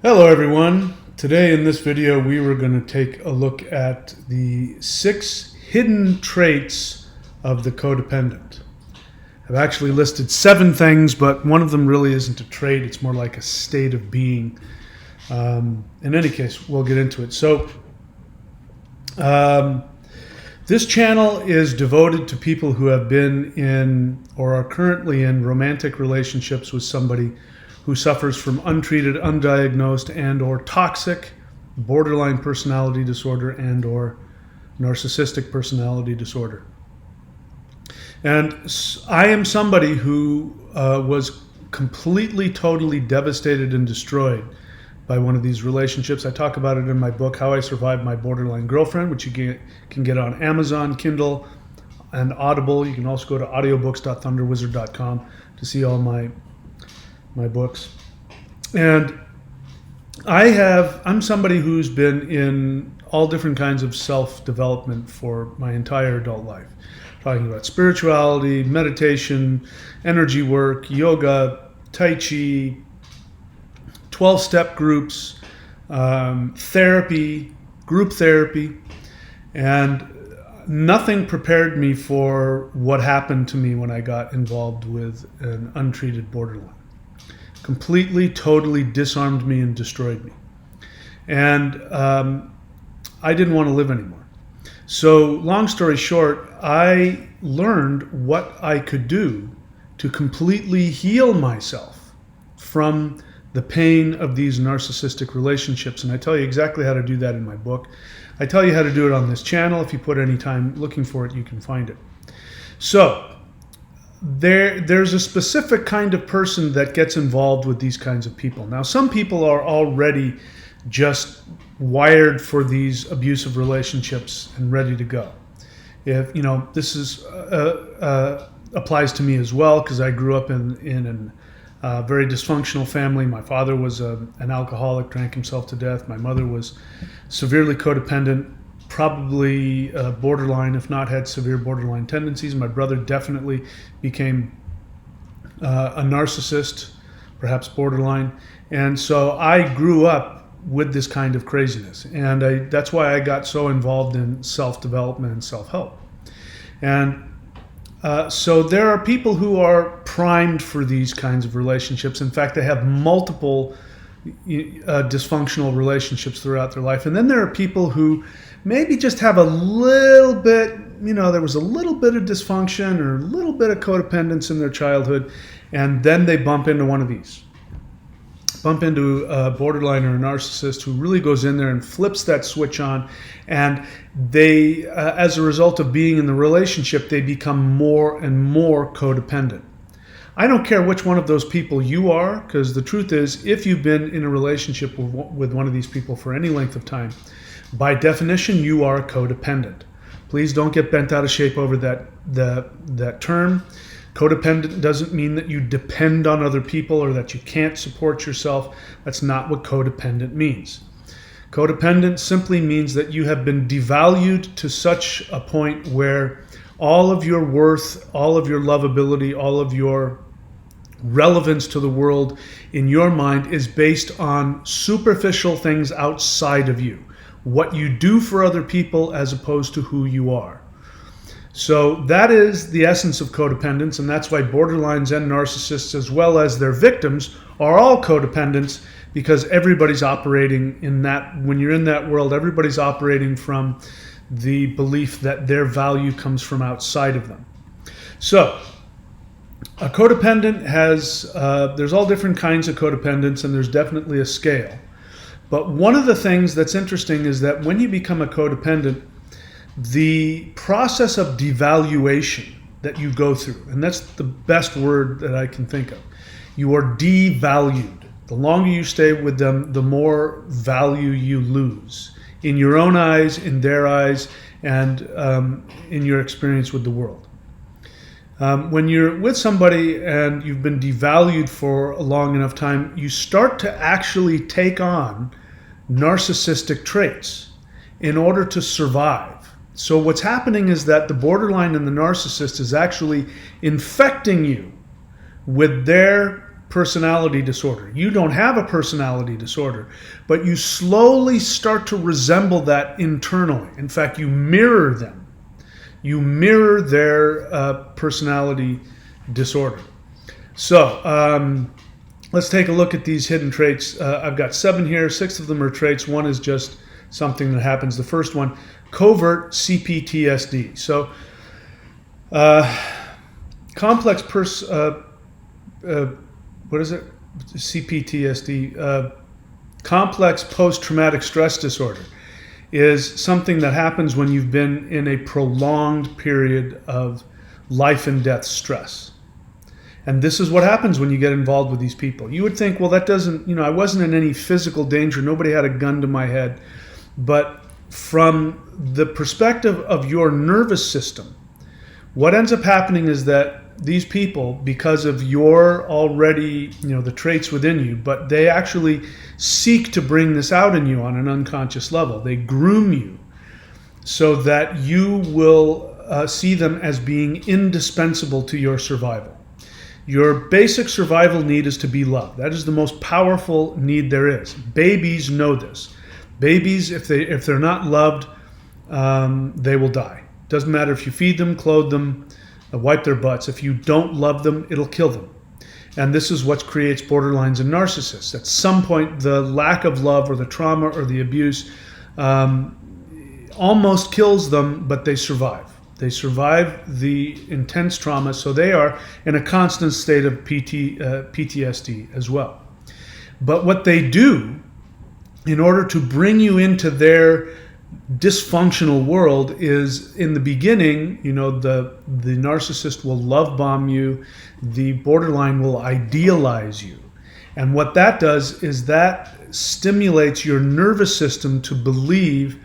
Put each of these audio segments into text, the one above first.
Hello everyone. Today in this video we were going to take a look at the 6 hidden traits of the codependent. I've actually listed 7 things, but one of them really isn't a trait, it's more like a state of being. In any case, we'll get into it. So this channel is devoted to people who have been in or are currently in romantic relationships with somebody who suffers from untreated, undiagnosed, and or toxic borderline personality disorder and or narcissistic personality disorder. And I am somebody who was completely, totally devastated and destroyed by one of these relationships. I talk about it in my book, How I Survived My Borderline Girlfriend, which you can get on Amazon, Kindle, and Audible. You can also go to audiobooks.thunderwizard.com to see all my books. And I'm somebody who's been in all different kinds of self-development for my entire adult life. Talking about spirituality, meditation, energy work, yoga, Tai Chi, 12-step groups, therapy, group therapy, and nothing prepared me for what happened to me when I got involved with an untreated borderline. Completely, totally disarmed me and destroyed me. And I didn't want to live anymore. So long story short, I learned what I could do to completely heal myself from the pain of these narcissistic relationships. And I tell you exactly how to do that in my book. I tell you how to do it on this channel. If you put any time looking for it, you can find it. So there's a specific kind of person that gets involved with these kinds of people. Now, some people are already just wired for these abusive relationships and ready to go. If this is applies to me as well, because I grew up in a very dysfunctional family. My father was an alcoholic, drank himself to death. My mother was severely codependent, probably borderline, if not had severe borderline tendencies. My brother definitely became a narcissist, perhaps borderline. And so I grew up with this kind of craziness. And that's why I got so involved in self-development and self-help. And so there are people who are primed for these kinds of relationships. In fact, they have multiple dysfunctional relationships throughout their life. And then there are people who maybe just have a little bit, there was a little bit of dysfunction or a little bit of codependence in their childhood, and then they bump into one of these. Bump into a borderline or a narcissist who really goes in there and flips that switch on, and they, as a result of being in the relationship, they become more and more codependent. I don't care which one of those people you are, because the truth is, if you've been in a relationship with one of these people for any length of time, by definition, you are codependent. Please don't get bent out of shape over that term. Codependent doesn't mean that you depend on other people or that you can't support yourself. That's not what codependent means. Codependent simply means that you have been devalued to such a point where all of your worth, all of your lovability, all of your relevance to the world in your mind is based on superficial things outside of you. What you do for other people as opposed to who you are. So that is the essence of codependence, and that's why borderlines and narcissists, as well as their victims, are all codependents, because everybody's operating in that, when you're in that world, everybody's operating from the belief that their value comes from outside of them. So a codependent has, there's all different kinds of codependence, and there's definitely a scale. But one of the things that's interesting is that when you become a codependent, the process of devaluation that you go through, and that's the best word that I can think of, you are devalued. The longer you stay with them, the more value you lose in your own eyes, in their eyes, and in your experience with the world. When you're with somebody and you've been devalued for a long enough time, you start to actually take on narcissistic traits in order to survive. So what's happening is that the borderline and the narcissist is actually infecting you with their personality disorder. You don't have a personality disorder, but you slowly start to resemble that internally. In fact, you mirror them. You mirror their personality disorder. So let's take a look at these hidden traits. I've got 7 here. 6 of them are traits. 1 is just something that happens. The first one, covert Cptsd. So complex what is it? Cptsd. Complex post-traumatic stress disorder is something that happens when you've been in a prolonged period of life and death stress. And this is what happens when you get involved with these people. You would think, well, that doesn't, I wasn't in any physical danger. Nobody had a gun to my head. But from the perspective of your nervous system, what ends up happening is that these people, because of your already, the traits within you, but they actually seek to bring this out in you on an unconscious level. They groom you so that you will see them as being indispensable to your survival. Your basic survival need is to be loved. That is the most powerful need there is. Babies know this. Babies, if they're not loved, they will die. Doesn't matter if you feed them, clothe them, wipe their butts. If you don't love them, it'll kill them. And this is what creates borderlines and narcissists. At some point, the lack of love or the trauma or the abuse almost kills them, but they survive. They survive the intense trauma, so they are in a constant state of PTSD as well. But what they do in order to bring you into their dysfunctional world is, in the beginning, the narcissist will love bomb you, the borderline will idealize you. And what that does is that stimulates your nervous system to believe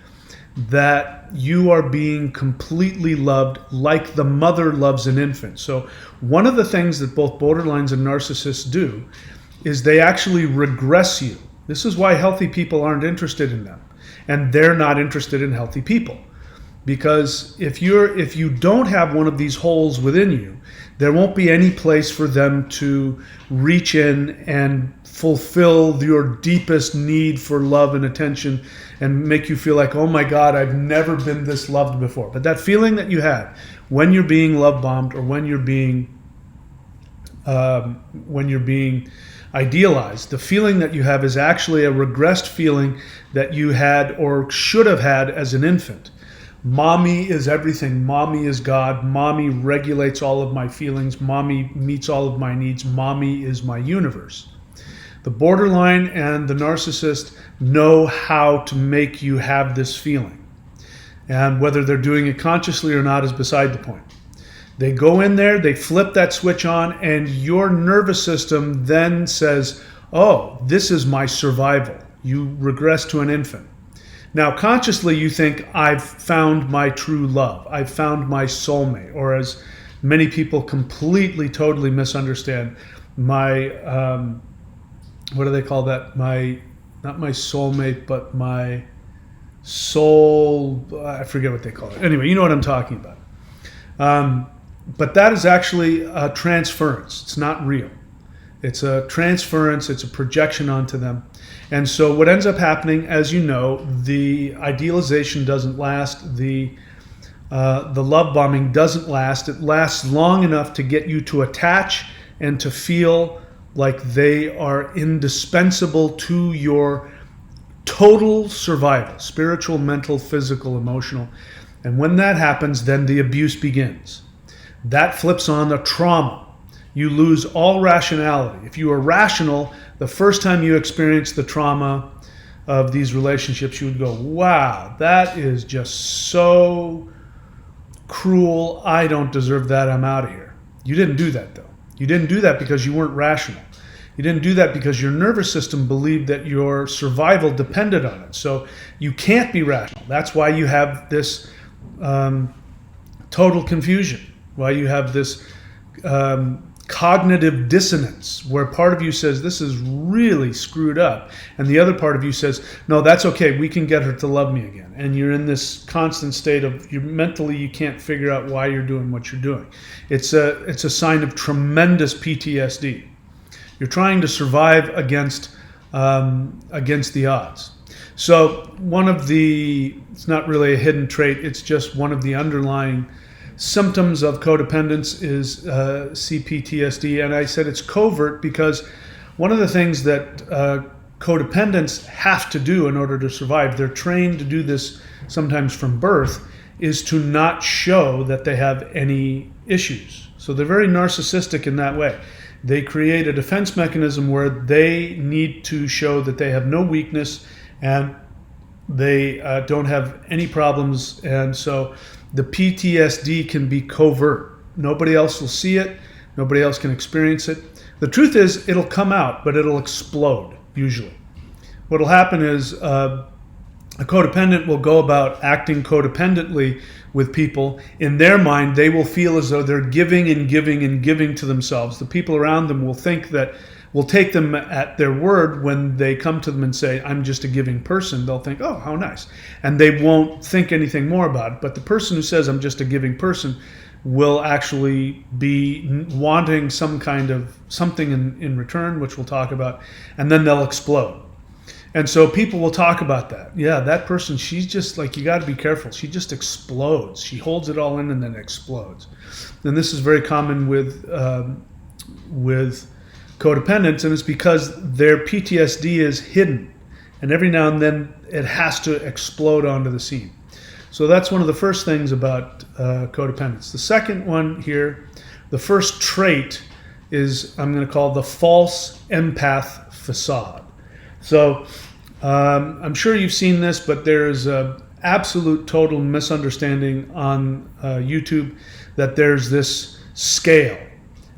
that you are being completely loved like the mother loves an infant. So one of the things that both borderlines and narcissists do is they actually regress you. This is why healthy people aren't interested in them. And they're not interested in healthy people. Because if you don't have one of these holes within you, there won't be any place for them to reach in and fulfill your deepest need for love and attention and make you feel like, oh my God, I've never been this loved before. But that feeling that you had when you're being love bombed or when you're being idealized, the feeling that you have is actually a regressed feeling that you had or should have had as an infant. Mommy is everything. Mommy is God. Mommy regulates all of my feelings. Mommy meets all of my needs. Mommy is my universe. The borderline and the narcissist know how to make you have this feeling. And whether they're doing it consciously or not is beside the point. They go in there, they flip that switch on, and your nervous system then says, oh, this is my survival. You regress to an infant. Now, consciously, you think, I've found my true love. I've found my soulmate. Or as many people completely, totally misunderstand, my, what do they call that? Not my soulmate, but my soul, I forget what they call it. Anyway, you know what I'm talking about. But that is actually a transference. It's not real. It's a transference. It's a projection onto them. And so what ends up happening, as you know, the idealization doesn't last. The love bombing doesn't last. It lasts long enough to get you to attach and to feel like they are indispensable to your total survival, spiritual, mental, physical, emotional. And when that happens, then the abuse begins. That flips on the trauma. You lose all rationality. If you are rational, the first time you experience the trauma of these relationships, you would go, wow, that is just so cruel. I don't deserve that. I'm out of here. You didn't do that, though. You didn't do that because you weren't rational. You didn't do that because your nervous system believed that your survival depended on it. So you can't be rational. That's why you have this total confusion. Why you have this cognitive dissonance where part of you says this is really screwed up and the other part of you says, no, that's okay, we can get her to love me again. And you're in this constant state of mentally you can't figure out why you're doing what you're doing. It's a sign of tremendous PTSD. You're trying to survive against the odds. So it's not really a hidden trait, it's just one of the underlying symptoms of codependence is Cptsd. And I said it's covert because one of the things that codependents have to do in order to survive, they're trained to do this sometimes from birth, is to not show that they have any issues. So they're very narcissistic in that way. They create a defense mechanism where they need to show that they have no weakness and they don't have any problems. And so the PTSD can be covert. Nobody else will see it. Nobody else can experience it. The truth is, it'll come out, but it'll explode, usually. What will happen is a codependent will go about acting codependently with people. In their mind, they will feel as though they're giving and giving and giving to themselves. The people around them will take them at their word when they come to them and say, I'm just a giving person. They'll think, oh, how nice. And they won't think anything more about it. But the person who says, I'm just a giving person, will actually be wanting some kind of something in return, which we'll talk about, and then they'll explode. And so people will talk about that. Yeah, that person, she's just like, you got to be careful. She just explodes. She holds it all in and then explodes. And this is very common with codependents, and it's because their PTSD is hidden. And every now and then it has to explode onto the scene. So that's one of the first things about codependence. The second one here, the first trait is I'm going to call the false empath facade. So I'm sure you've seen this, but there is an absolute total misunderstanding on YouTube that there's this scale.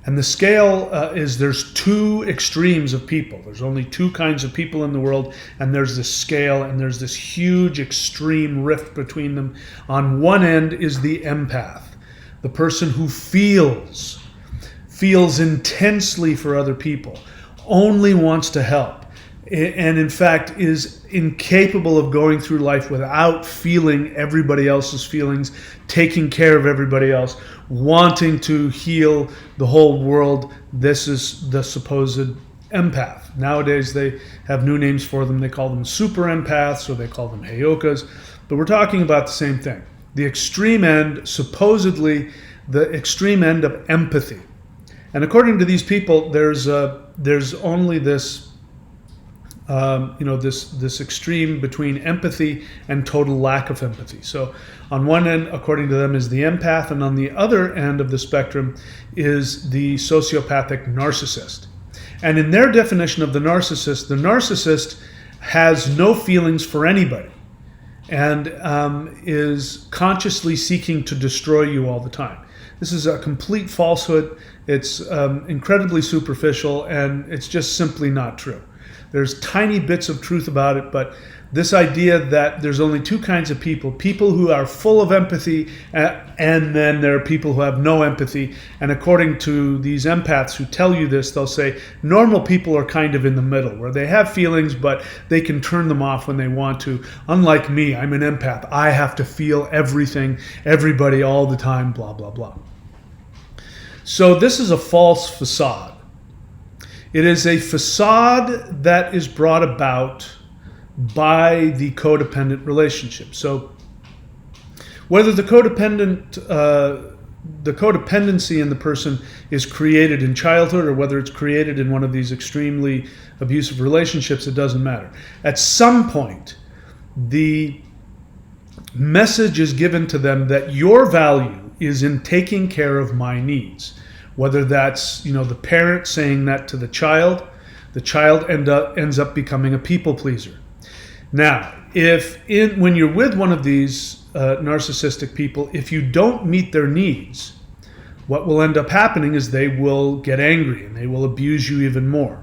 And the scale is there's two extremes of people. There's only two kinds of people in the world, and there's this scale, and there's this huge extreme rift between them. On one end is the empath, the person who feels intensely for other people, only wants to help, and in fact is incapable of going through life without feeling everybody else's feelings, taking care of everybody else, wanting to heal the whole world. This is the supposed empath. Nowadays they have new names for them. They call them super empaths, or they call them heyokas, but we're talking about the same thing. The extreme end, supposedly the extreme end of empathy. And according to these people, there's only this this extreme between empathy and total lack of empathy. So on one end, according to them, is the empath, and on the other end of the spectrum is the sociopathic narcissist. And in their definition of the narcissist has no feelings for anybody and is consciously seeking to destroy you all the time. This is a complete falsehood. It's incredibly superficial, and it's just simply not true. There's tiny bits of truth about it, but this idea that there's only two kinds of people who are full of empathy, and then there are people who have no empathy. And according to these empaths who tell you this, they'll say normal people are kind of in the middle, where they have feelings, but they can turn them off when they want to. Unlike me, I'm an empath. I have to feel everything, everybody, all the time, blah, blah, blah. So this is a false facade. It is a facade that is brought about by the codependent relationship. So whether the codependency in the person is created in childhood or whether it's created in one of these extremely abusive relationships, it doesn't matter. At some point, the message is given to them that your value is in taking care of my needs. Whether that's the parent saying that to the child ends up becoming a people pleaser. Now, when you're with one of these narcissistic people, if you don't meet their needs, what will end up happening is they will get angry and they will abuse you even more.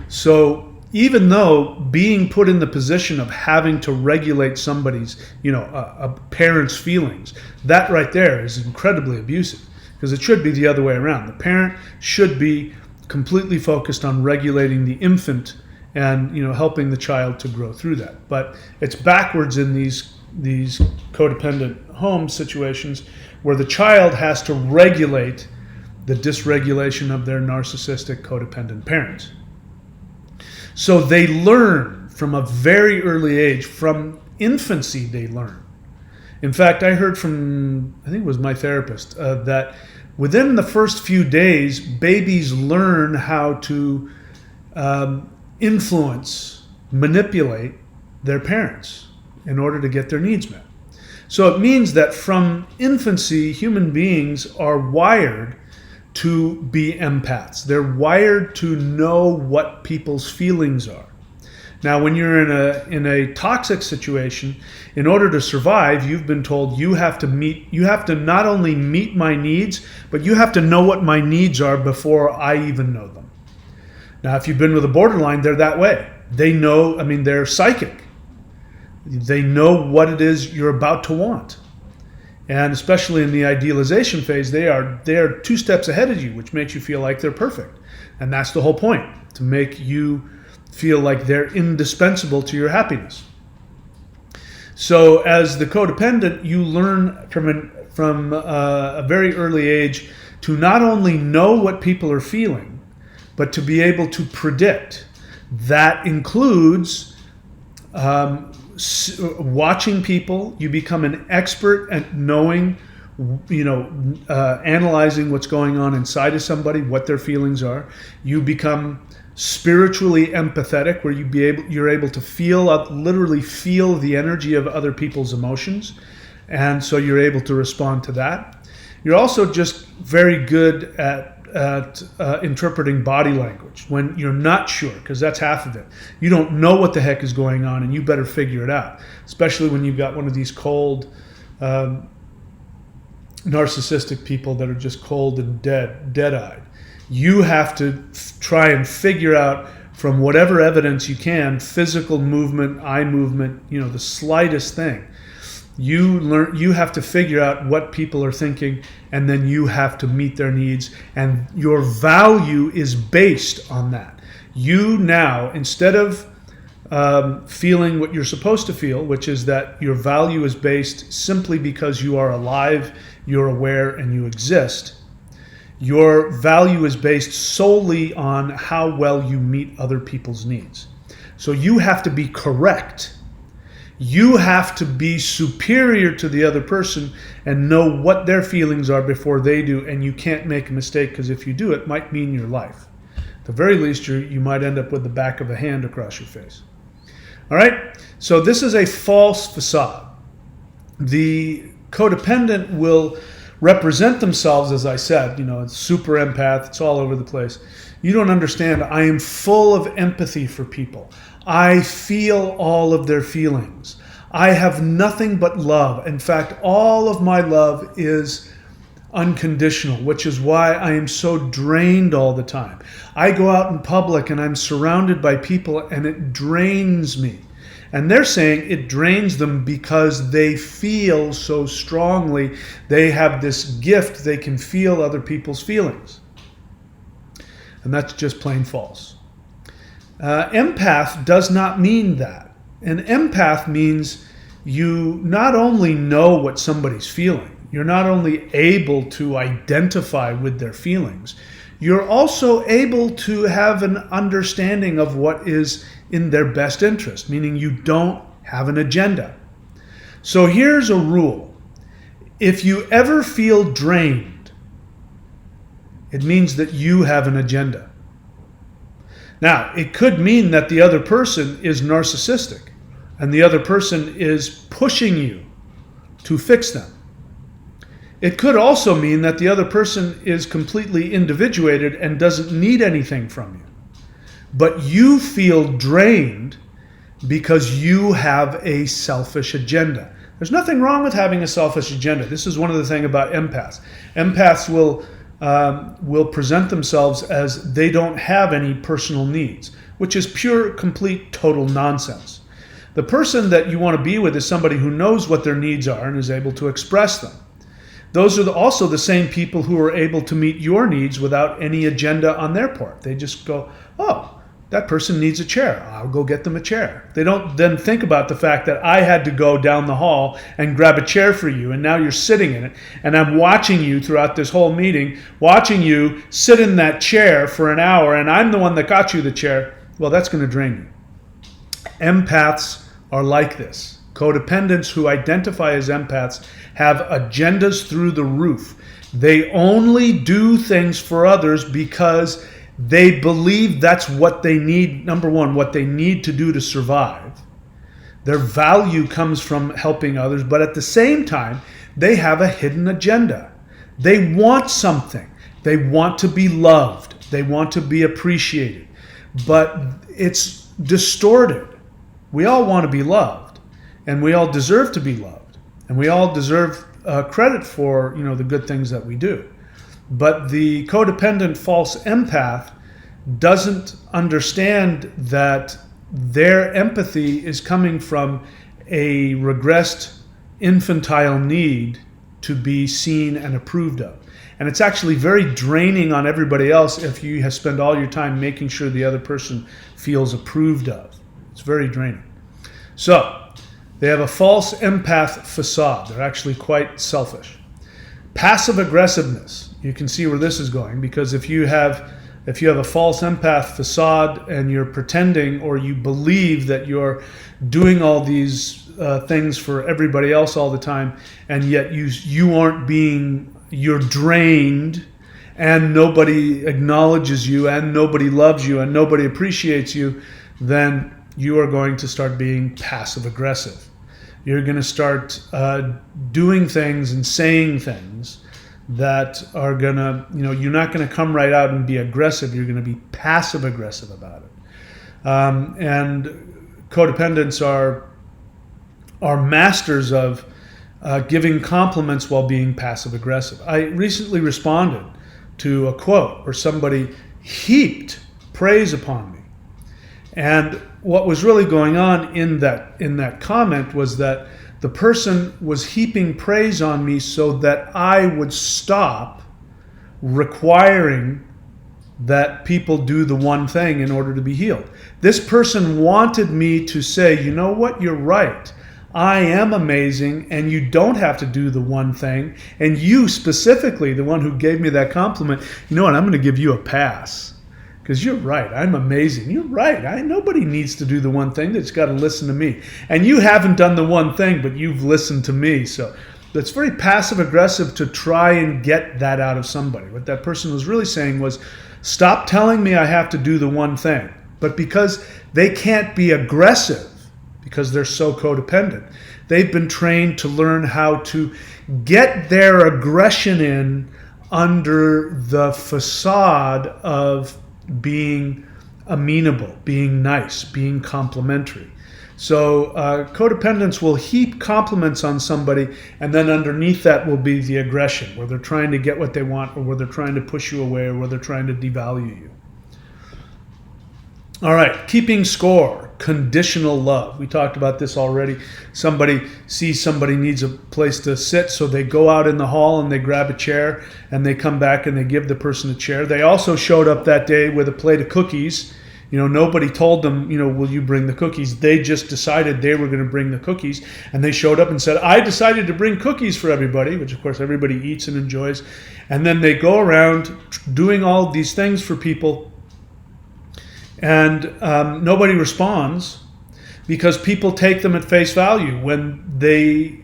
So even though being put in the position of having to regulate somebody's, a parent's feelings, that right there is incredibly abusive. Because it should be the other way around. The parent should be completely focused on regulating the infant and helping the child to grow through that. But it's backwards in these codependent home situations where the child has to regulate the dysregulation of their narcissistic codependent parents. So they learn from a very early age, from infancy they learn. In fact, I heard from, I think it was my therapist, that within the first few days, babies learn how to influence, manipulate their parents in order to get their needs met. So it means that from infancy, human beings are wired to be empaths. They're wired to know what people's feelings are. Now, when you're in a toxic situation, in order to survive, you've been told you have to not only meet my needs, but you have to know what my needs are before I even know them. Now, if you've been with a borderline, they're that way. They know, they're psychic. They know what it is you're about to want. And especially in the idealization phase, they're 2 steps ahead of you, which makes you feel like they're perfect. And that's the whole point, to make you feel like they're indispensable to your happiness. So as the codependent, you learn from a very early age to not only know what people are feeling, but to be able to predict. That includes watching people. You become an expert at knowing, analyzing what's going on inside of somebody, what their feelings are. You become spiritually empathetic, where you're able to literally feel the energy of other people's emotions, and so you're able to respond to that. You're also just very good at interpreting body language when you're not sure, because that's half of it. You don't know what the heck is going on, and you better figure it out, especially when you've got one of these cold narcissistic people that are just cold and dead-eyed. You have to try and figure out, from whatever evidence you can, physical movement, eye movement, the slightest thing. You have to figure out what people are thinking, and then you have to meet their needs, and your value is based on that. You now, instead of feeling what you're supposed to feel, which is that your value is based simply because you are alive, you're aware, and you exist, your value is based solely on how well you meet other people's needs. So you have to be correct. You have to be superior to the other person and know what their feelings are before they do, and you can't make a mistake, because if you do, it might mean your life. At the very least, you might end up with the back of a hand across your face. All right? So this is a false facade. The codependent will represent themselves, as I said, it's super empath, it's all over the place. You don't understand. I am full of empathy for people. I feel all of their feelings. I have nothing but love. In fact, all of my love is unconditional, which is why I am so drained all the time. I go out in public and I'm surrounded by people, and it drains me. And they're saying it drains them because they feel so strongly. They have this gift. They can feel other people's feelings. And that's just plain false. Empath does not mean that. An empath means you not only know what somebody's feeling, you're not only able to identify with their feelings, you're also able to have an understanding of what is in their best interest, meaning you don't have an agenda. So here's a rule. If you ever feel drained, it means that you have an agenda. Now, it could mean that the other person is narcissistic and the other person is pushing you to fix them. It could also mean that the other person is completely individuated and doesn't need anything from you. But you feel drained because you have a selfish agenda. There's nothing wrong with having a selfish agenda. This is one of the things about empaths. Empaths will present themselves as they don't have any personal needs, which is pure, complete, total nonsense. The person that you want to be with is somebody who knows what their needs are and is able to express them. Those are also the same people who are able to meet your needs without any agenda on their part. They just go, oh, That person needs a chair. I'll go get them a chair. They don't then think about the fact that I had to go down the hall and grab a chair for you, and now you're sitting in it, and I'm watching you throughout this whole meeting, watching you sit in that chair for an hour, and I'm the one that got you the chair. Well, that's going to drain you. Empaths are like this. Codependents who identify as empaths have agendas through the roof. They only do things for others because they believe that's what they need. Number one, what they need to do to survive. Their value comes from helping others, but at the same time, they have a hidden agenda. They want something. They want to be loved. They want to be appreciated. But it's distorted. We all want to be loved, and we all deserve to be loved, and we all deserve credit for the good things that we do. But the codependent false empath doesn't understand that their empathy is coming from a regressed infantile need to be seen and approved of. And it's actually very draining on everybody else if you spend all your time making sure the other person feels approved of. It's very draining. So, they have a false empath facade. They're actually quite selfish. Passive aggressiveness. You can see where this is going, because if you have a false empath facade and you're pretending, or you believe that you're doing all these things for everybody else all the time, and yet you're drained, and nobody acknowledges you, and nobody loves you, and nobody appreciates you, then you are going to start being passive aggressive. You're going to start doing things and saying things that are going to, you're not going to come right out and be aggressive. You're going to be passive aggressive about it. And codependents are masters of giving compliments while being passive aggressive. I recently responded to a quote where somebody heaped praise upon me. And what was really going on in that comment was that the person was heaping praise on me so that I would stop requiring that people do the one thing in order to be healed. This person wanted me to say, you know what, you're right. I am amazing, and you don't have to do the one thing. And you specifically, the one who gave me that compliment, you know what, I'm going to give you a pass. Because you're right, I'm amazing. You're right, nobody needs to do the one thing. They just got to listen to me. And you haven't done the one thing, but you've listened to me. So that's very passive aggressive to try and get that out of somebody. What that person was really saying was, stop telling me I have to do the one thing. But because they can't be aggressive, because they're so codependent, they've been trained to learn how to get their aggression in under the facade of being amenable, being nice, being complimentary. So codependents will heap compliments on somebody, and then underneath that will be the aggression, where they're trying to get what they want, or where they're trying to push you away, or where they're trying to devalue you. All right, keeping score, conditional love. We talked about this already. Somebody sees somebody needs a place to sit, so they go out in the hall and they grab a chair, and they come back and they give the person a chair. They also showed up that day with a plate of cookies. Nobody told them, will you bring the cookies? They just decided they were going to bring the cookies, and they showed up and said, I decided to bring cookies for everybody, which of course everybody eats and enjoys. And then they go around doing all these things for people, and nobody responds, because people take them at face value when they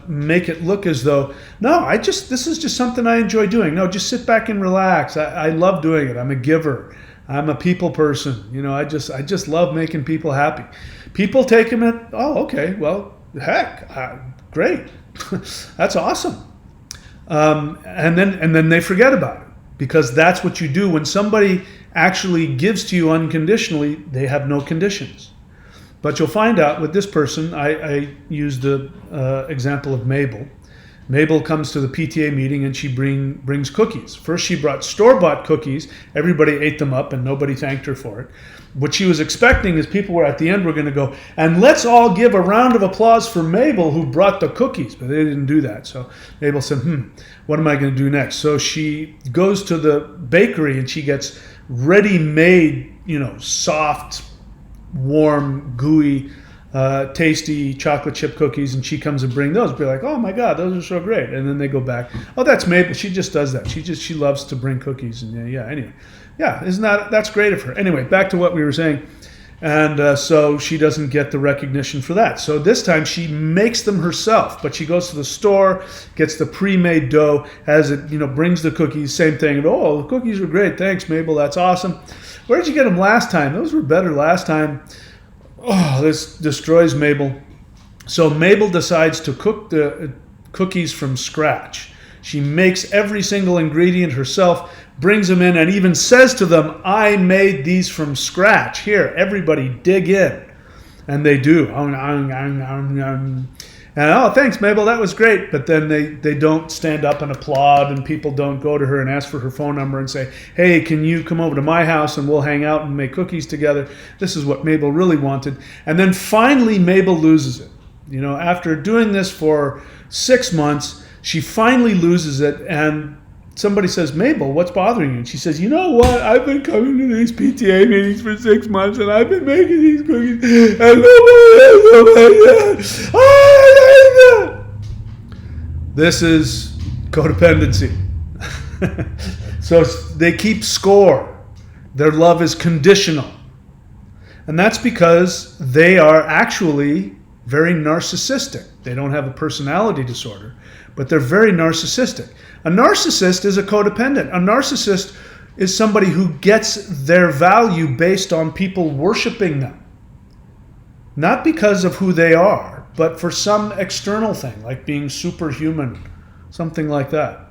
make it look as though, no, this is just something I enjoy doing. No, just sit back and relax. I love doing it. I'm a giver. I'm a people person. I just love making people happy. People take them at, oh, okay, well, heck, great. That's awesome. And then they forget about it, because that's what you do when somebody actually gives to you unconditionally. They have no conditions. But you'll find out with this person, I used the example of Mabel. Mabel comes to the PTA meeting and she brings cookies. First she brought store-bought cookies. Everybody ate them up and nobody thanked her for it. What she was expecting is people were at the end were going to go, and let's all give a round of applause for Mabel who brought the cookies. But they didn't do that. So Mabel said, what am I going to do next? So she goes to the bakery and she gets ready-made, soft, warm, gooey, tasty chocolate chip cookies, and she comes and bring those. Be like, oh my God, those are so great. And then they go back. Oh, that's Mabel. She just does that. She loves to bring cookies. And anyway, that's great of her. Anyway, back to what we were saying. And so she doesn't get the recognition for that. So this time she makes them herself, but she goes to the store, gets the pre-made dough, has it, brings the cookies, same thing. And, oh, the cookies were great. Thanks, Mabel. That's awesome. Where did you get them last time? Those were better last time. Oh, this destroys Mabel. So Mabel decides to cook the cookies from scratch. She makes every single ingredient herself, brings them in, and even says to them, I made these from scratch. Here, everybody dig in. And they do. And, oh, thanks, Mabel, that was great. But then they don't stand up and applaud, and people don't go to her and ask for her phone number and say, hey, can you come over to my house and we'll hang out and make cookies together? This is what Mabel really wanted. And then finally, Mabel loses it. After doing this for 6 months, she finally loses it, and somebody says, Mabel, what's bothering you? And she says, you know what? I've been coming to these PTA meetings for 6 months, and I've been making these cookies, and nobody else like that. I like that. This is codependency. So they keep score. Their love is conditional. And that's because they are actually very narcissistic. They don't have a personality disorder, but they're very narcissistic. A narcissist is a codependent. A narcissist is somebody who gets their value based on people worshiping them. Not because of who they are, but for some external thing, like being superhuman, something like that.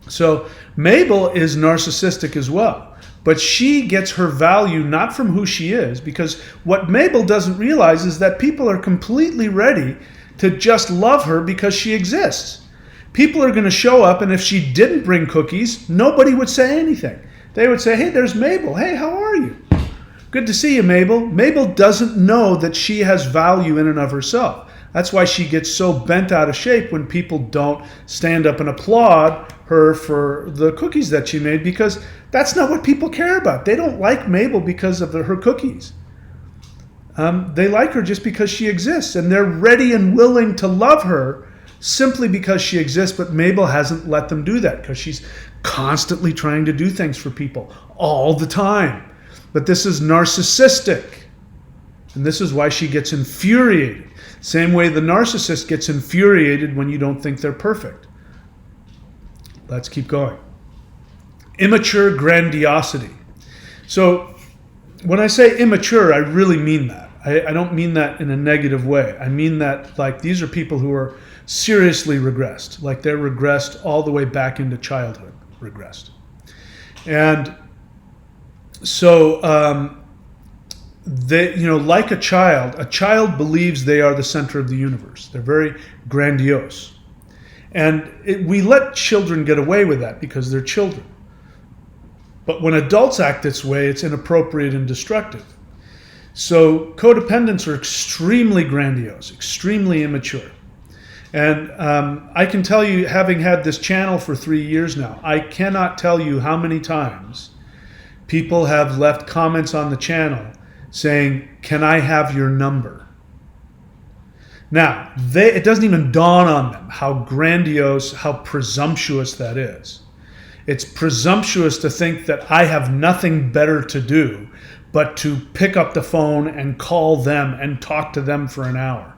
So Mabel is narcissistic as well, but she gets her value not from who she is, because what Mabel doesn't realize is that people are completely ready to just love her because she exists. People are going to show up, and if she didn't bring cookies, nobody would say anything. They would say, hey, there's Mabel. Hey, how are you? Good to see you, Mabel. Mabel doesn't know that she has value in and of herself. That's why she gets so bent out of shape when people don't stand up and applaud her for the cookies that she made, because that's not what people care about. They don't like Mabel because of her cookies. They like her just because she exists, and they're ready and willing to love her simply because she exists, but Mabel hasn't let them do that because she's constantly trying to do things for people all the time. But this is narcissistic, and this is why she gets infuriated. Same way the narcissist gets infuriated when you don't think they're perfect. Let's keep going. Immature grandiosity. So when I say immature, I really mean that. I don't mean that in a negative way. I mean that like these are people who are seriously regressed, like they're regressed all the way back into childhood, regressed. And so they, like a child believes they are the center of the universe. They're very grandiose. And we let children get away with that because they're children. But when adults act this way, it's inappropriate and destructive. So codependents are extremely grandiose, extremely immature. And I can tell you, having had this channel for 3 years now, I cannot tell you how many times people have left comments on the channel saying, can I have your number? Now, it doesn't even dawn on them how grandiose, how presumptuous that is. It's presumptuous to think that I have nothing better to do but to pick up the phone and call them and talk to them for an hour.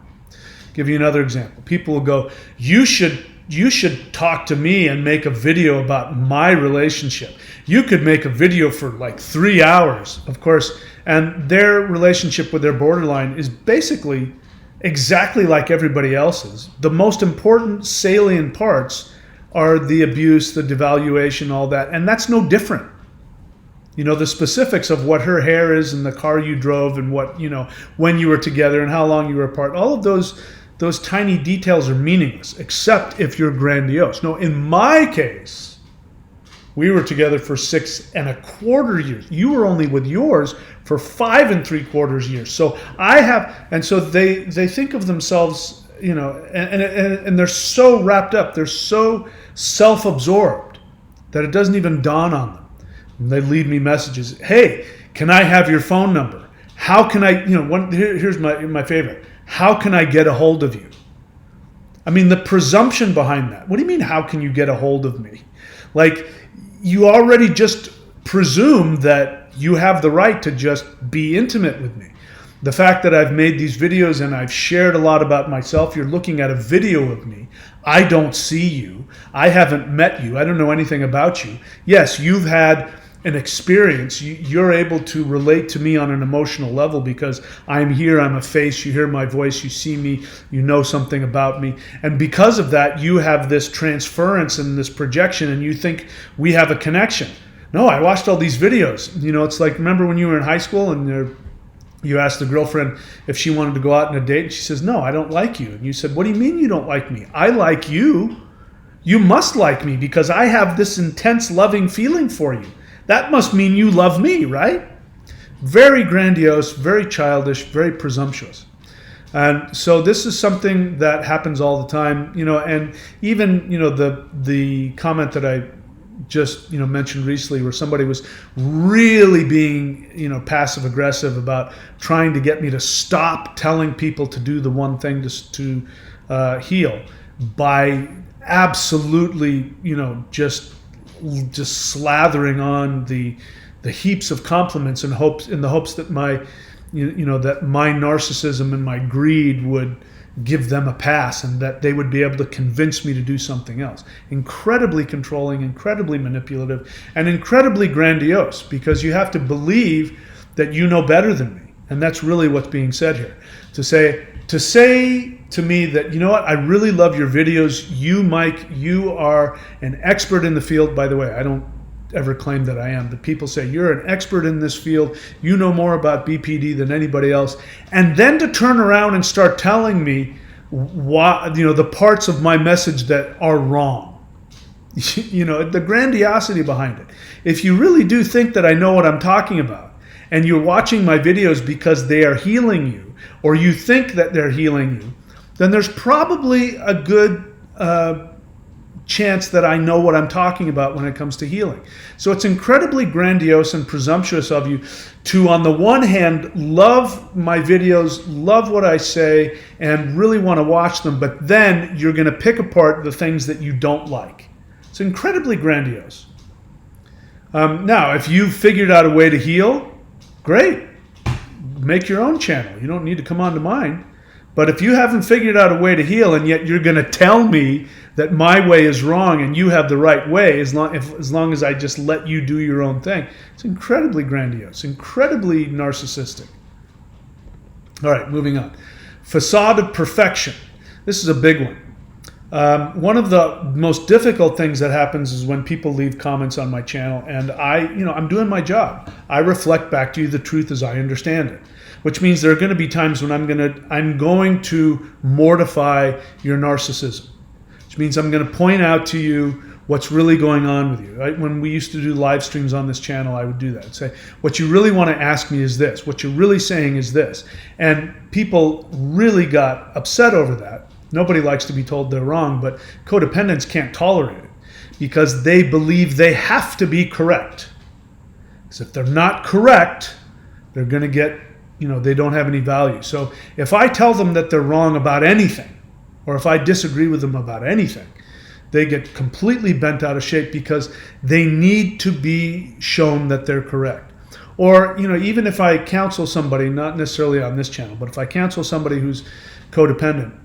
Give you another example. People will go, you should talk to me and make a video about my relationship. You could make a video for like 3 hours, of course, and their relationship with their borderline is basically exactly like everybody else's. The most important salient parts are the abuse, the devaluation, all that, and that's no different. The specifics of what her hair is and the car you drove and what, when you were together and how long you were apart, all of those tiny details are meaningless, except if you're grandiose. No, in my case, we were together for 6.25 years. You were only with yours for 5.75 years. So so they think of themselves, and they're so wrapped up, they're so self-absorbed that it doesn't even dawn on them. And they leave me messages. Hey, can I have your phone number? How can I, here's my favorite. How can I get a hold of you? I mean, the presumption behind that. What do you mean, how can you get a hold of me? Like, you already just presume that you have the right to just be intimate with me. The fact that I've made these videos and I've shared a lot about myself, you're looking at a video of me. I don't see you. I haven't met you. I don't know anything about you. Yes, you've had an experience. You're able to relate to me on an emotional level because I'm here, I'm a face, you hear my voice, you see me, you know something about me. And because of that, you have this transference and this projection and you think we have a connection. No, I watched all these videos. It's like, remember when you were in high school and you asked the girlfriend if she wanted to go out on a date and she says, no, I don't like you. And you said, what do you mean you don't like me? I like you. You must like me because I have this intense loving feeling for you. That must mean you love me, right? Very grandiose, very childish, very presumptuous. And so this is something that happens all the time, and even, the comment that I just, mentioned recently where somebody was really being, passive aggressive about trying to get me to stop telling people to do the one thing to heal by absolutely, just slathering on the heaps of compliments in the hopes that my narcissism and my greed would give them a pass and that they would be able to convince me to do something else. Incredibly controlling, incredibly manipulative, and incredibly grandiose because you have to believe that you know better than me. And that's really what's being said here. To say to me that, I really love your videos. You, Mike, you are an expert in the field. By the way, I don't ever claim that I am, but people say you're an expert in this field. You know more about BPD than anybody else. And then to turn around and start telling me the parts of my message that are wrong. The grandiosity behind it. If you really do think that I know what I'm talking about, and you're watching my videos because they are healing you, or you think that they're healing you, then there's probably a good chance that I know what I'm talking about when it comes to healing. So it's incredibly grandiose and presumptuous of you to, on the one hand, love my videos, love what I say, and really want to watch them, but then you're going to pick apart the things that you don't like. It's incredibly grandiose. Now, if you've figured out a way to heal, great. Make your own channel. You don't need to come onto mine. But if you haven't figured out a way to heal and yet you're going to tell me that my way is wrong and you have the right way, as long as I just let you do your own thing, it's incredibly grandiose, incredibly narcissistic. All right, moving on. Facade of perfection. This is a big one. One of the most difficult things that happens is when people leave comments on my channel and I'm doing my job. I reflect back to you the truth as I understand it, which means there are going to be times when I'm going to mortify your narcissism, which means I'm going to point out to you what's really going on with you. Right? When we used to do live streams on this channel, I would do that. I'd say, what you really want to ask me is this. What you're really saying is this. And people really got upset over that. Nobody likes to be told they're wrong, but codependents can't tolerate it because they believe they have to be correct. Because if they're not correct, they're going to get, they don't have any value. So if I tell them that they're wrong about anything, or if I disagree with them about anything, they get completely bent out of shape because they need to be shown that they're correct. Or, even if I counsel somebody, not necessarily on this channel, but if I counsel somebody who's codependent,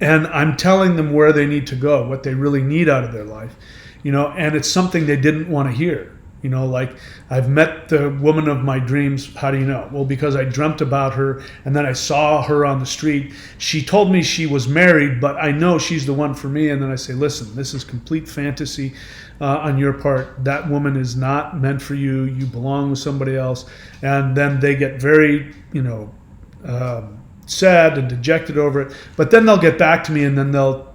and I'm telling them where they need to go, what they really need out of their life, and it's something they didn't want to hear. Like, I've met the woman of my dreams. How do you know? Well, because I dreamt about her and then I saw her on the street. She told me she was married, but I know she's the one for me. And then I say, listen, this is complete fantasy on your part. That woman is not meant for you. You belong with somebody else. And then they get very, sad and dejected over it. But then they'll get back to me and then they'll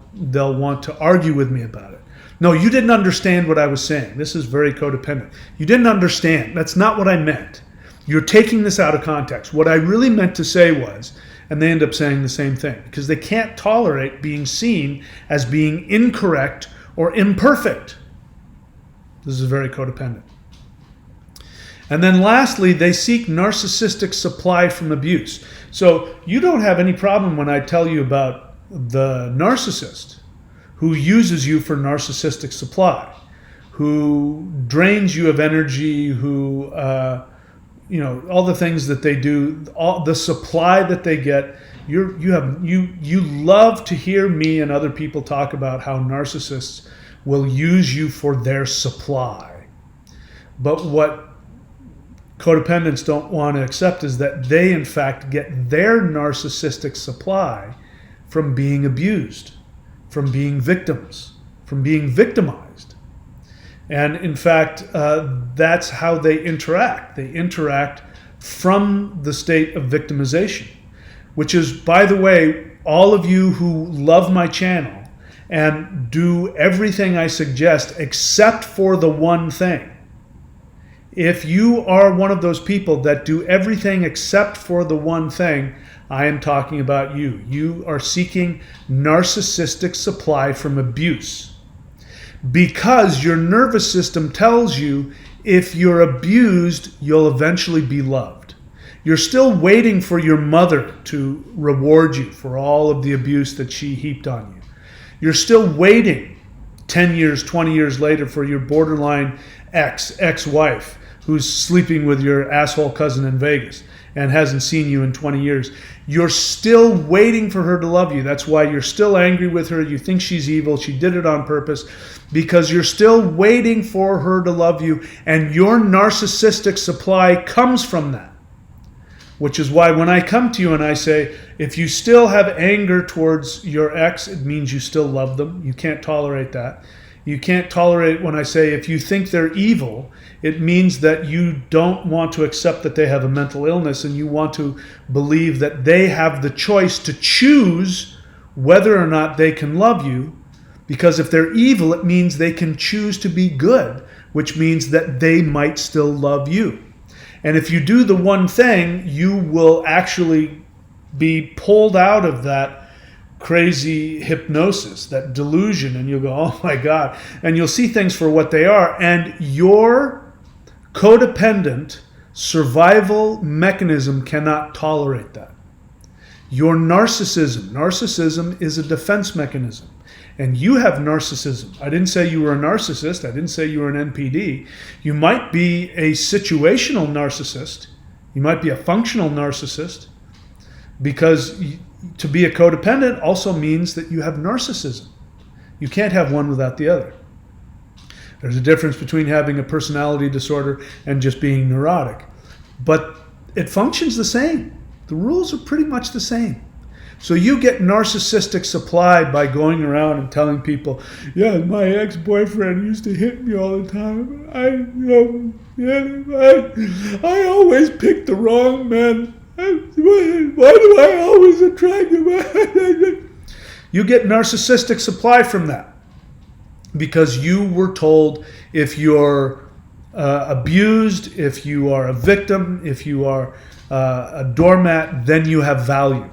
want to argue with me about it. No, you didn't understand what I was saying. This is very codependent. You didn't understand. That's not what I meant. You're taking this out of context. What I really meant to say was, and they end up saying the same thing because they can't tolerate being seen as being incorrect or imperfect. This is very codependent. And then lastly, they seek narcissistic supply from abuse. So you don't have any problem when I tell you about the narcissist who uses you for narcissistic supply, who drains you of energy, who, all the things that they do, all the supply that they get. You love to hear me and other people talk about how narcissists will use you for their supply. But what codependents don't want to accept is that they, in fact, get their narcissistic supply from being abused, from being victims, from being victimized. And in fact, that's how they interact. They interact from the state of victimization, which is, by the way, all of you who love my channel and do everything I suggest except for the one thing. If you are one of those people that do everything except for the one thing, I am talking about you. You are seeking narcissistic supply from abuse because your nervous system tells you if you're abused, you'll eventually be loved. You're still waiting for your mother to reward you for all of the abuse that she heaped on you. You're still waiting 10 years, 20 years later for your borderline ex-wife who's sleeping with your asshole cousin in Vegas and hasn't seen you in 20 years. You're still waiting for her to love you. That's why you're still angry with her. You think she's evil. She did it on purpose because you're still waiting for her to love you, and your narcissistic supply comes from that. Which is why when I come to you and I say, if you still have anger towards your ex, it means you still love them. You can't tolerate that. You can't tolerate when I say, if you think they're evil, it means that you don't want to accept that they have a mental illness, and you want to believe that they have the choice to choose whether or not they can love you. Because if they're evil, it means they can choose to be good, which means that they might still love you. And if you do the one thing, you will actually be pulled out of that crazy hypnosis, that delusion, and you'll go, oh my God. And you'll see things for what they are. And your codependent survival mechanism cannot tolerate that. Your narcissism is a defense mechanism. And you have narcissism. I didn't say you were a narcissist. I didn't say you were an NPD. You might be a situational narcissist. You might be a functional narcissist, because to be a codependent also means that you have narcissism. You can't have one without the other. There's a difference between having a personality disorder and just being neurotic. But it functions the same. The rules are pretty much the same. So you get narcissistic supply by going around and telling people, yeah, my ex-boyfriend used to hit me all the time. I always picked the wrong men. Why do I always attract him? You get narcissistic supply from that because you were told if you're abused, if you are a victim, if you are a doormat, then you have value.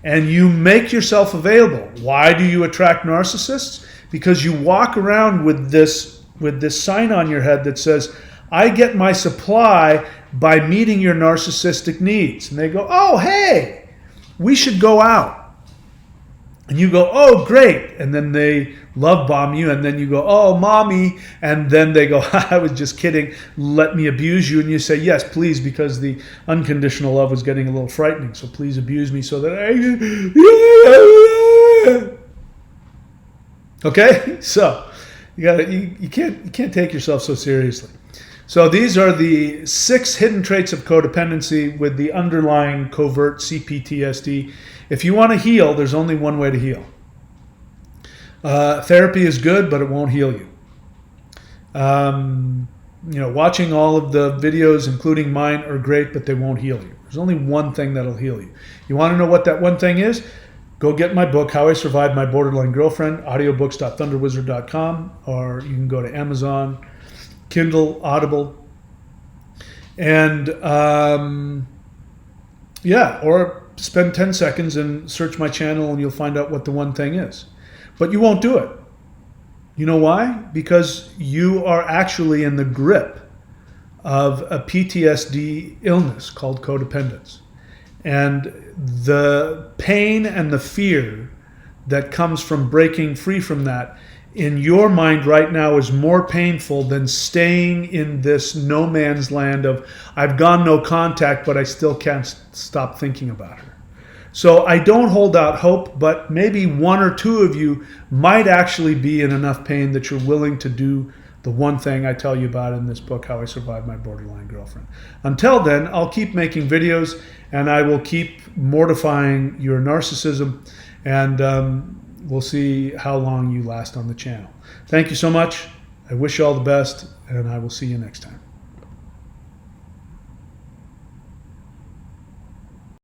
And you make yourself available. Why do you attract narcissists? Because you walk around with this sign on your head that says, I get my supply by meeting your narcissistic needs. And they go, oh, hey, we should go out. And you go, oh, great. And then they love bomb you. And then you go, oh, mommy. And then they go, I was just kidding. Let me abuse you. And you say, yes, please, because the unconditional love was getting a little frightening. So please abuse me so that I... Okay? So you can't take yourself so seriously. So these are the 6 hidden traits of codependency with the underlying covert Cptsd. If you want to heal, there's only one way to heal. Therapy is good, but it won't heal you. Watching all of the videos, including mine, are great, but they won't heal you. There's only one thing that'll heal you. You want to know what that one thing is? Go get my book, How I Survived My Borderline Girlfriend, audiobooks.thunderwizard.com, or you can go to Amazon, Kindle, Audible, and or spend 10 seconds and search my channel and you'll find out what the one thing is. But you won't do it. You know why? Because you are actually in the grip of a PTSD illness called codependence. And the pain and the fear that comes from breaking free from that in your mind right now is more painful than staying in this no man's land of, I've gone no contact, but I still can't stop thinking about her. So I don't hold out hope, but maybe one or two of you might actually be in enough pain that you're willing to do the one thing I tell you about in this book, How I Survived My Borderline Girlfriend. Until then, I'll keep making videos, and I will keep mortifying your narcissism, and we'll see how long you last on the channel. Thank you so much. I wish you all the best, and I will see you next time.